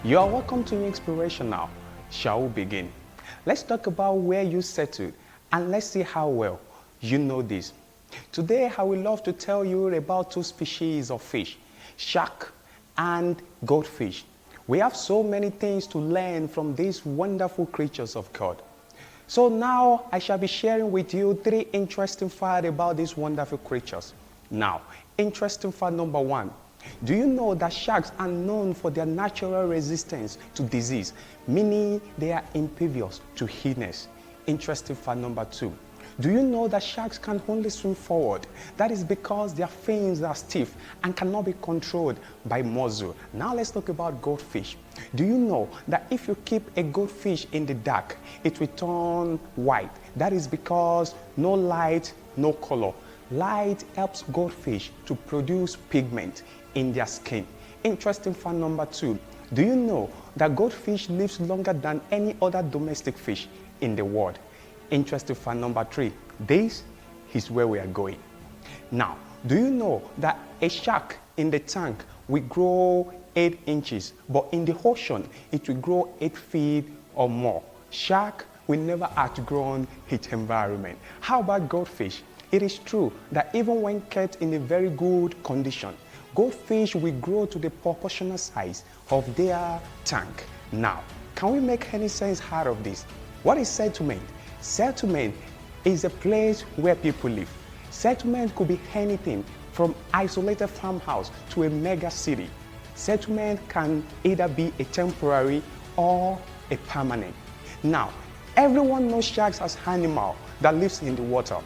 You are welcome to Inspiration Now. Shall we begin? Let's talk about where you settled and let's see how well you know this. Today, I would love to tell you about two species of fish, shark and goldfish. We have so many things to learn from these wonderful creatures of God. So now I shall be sharing with you three interesting facts about these wonderful creatures. Now, interesting fact number one. Do you know that sharks are known for their natural resistance to disease, meaning they are impervious to illness? Interesting fact number two. Do you know that sharks can only swim forward? That is because their fins are stiff and cannot be controlled by muscle. Now let's talk about goldfish. Do you know that if you keep a goldfish in the dark, it will turn white? That is because no light, no color. Light helps goldfish to produce pigment in their skin. Interesting fact number two. Do you know that goldfish lives longer than any other domestic fish in the world? Interesting fact number three. This is where we are going. Now, do you know that a shark in the tank will grow 8 inches, but in the ocean, it will grow 8 feet or more? Shark will never outgrow its environment. How about goldfish? It is true that even when kept in a very good condition, goldfish will grow to the proportional size of their tank. Now, can we make any sense out of this? What is settlement? Settlement is a place where people live. Settlement could be anything from isolated farmhouse to a mega city. Settlement can either be a temporary or a permanent. Now, everyone knows sharks as animal that lives in the water.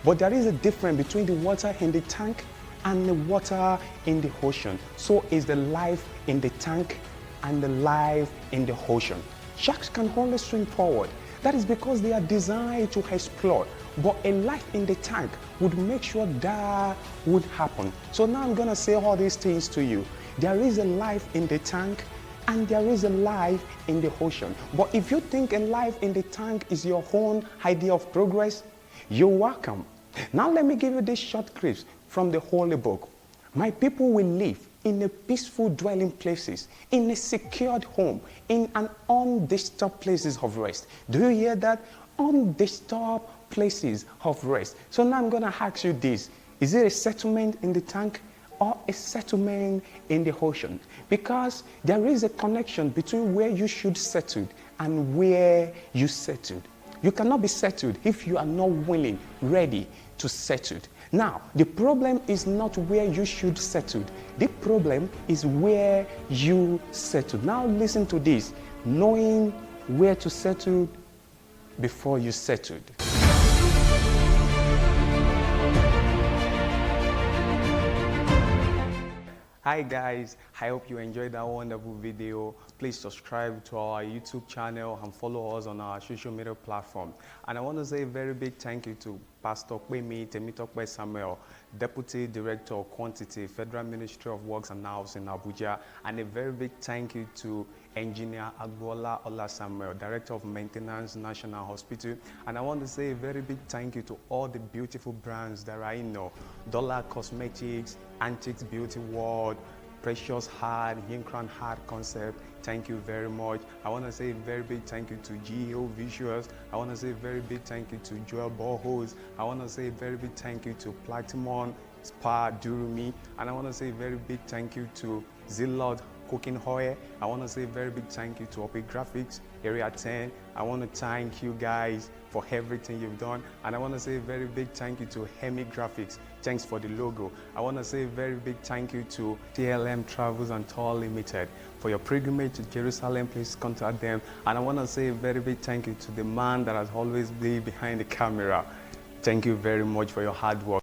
But there is a difference between the water in the tank and the water in the ocean. So is the life in the tank and the life in the ocean. Sharks can only swim forward. That is because they are designed to explore. But a life in the tank would make sure that would happen. So now I'm going to say all these things to you. There is a life in the tank and there is a life in the ocean. But if you think a life in the tank is your own idea of progress, you're welcome. Now let me give you these short clips from the Holy Book. My people will live in a peaceful dwelling places, in a secured home, in an undisturbed places of rest. Do you hear that? Undisturbed places of rest. So now I'm going to ask you this. Is it a settlement in the tank or a settlement in the ocean? Because there is a connection between where you should settle and where you settled. You cannot be settled if you are not willing, ready to settle. Now, the problem is not where you should settle. The problem is where you settle. Now listen to this. Knowing where to settle before you settled. Hi guys, I hope you enjoyed that wonderful video. Please subscribe to our YouTube channel and follow us on our social media platform. And I want to say a very big thank you to Pastor Kwemi Temitokwe Samuel, Deputy Director of Quantity, Federal Ministry of Works and Housing in Abuja. And a very big thank you to Engineer Agbola Ola Samuel, Director of Maintenance, National Hospital. And I want to say a very big thank you to all the beautiful brands that are in Dollar Cosmetics, Antiques Beauty World, Precious Heart, Yinkran Heart Concept. Thank you very much. I want to say a very big thank you to GEO Visuals. I want to say a very big thank you to Joel Boreholes. I want to say a very big thank you to Platinum Spa Durumi. And I want to say a very big thank you to Zilot Cooking Oil. I want to say a very big thank you to OP Graphics, Area 10. I want to thank you guys for everything you've done. And I want to say a very big thank you to Hemi Graphics. Thanks for the logo. I want to say a very big thank you to TLM Travels and Tour Limited. For your pilgrimage to Jerusalem, please contact them. And I want to say a very big thank you to the man that has always been behind the camera. Thank you very much for your hard work.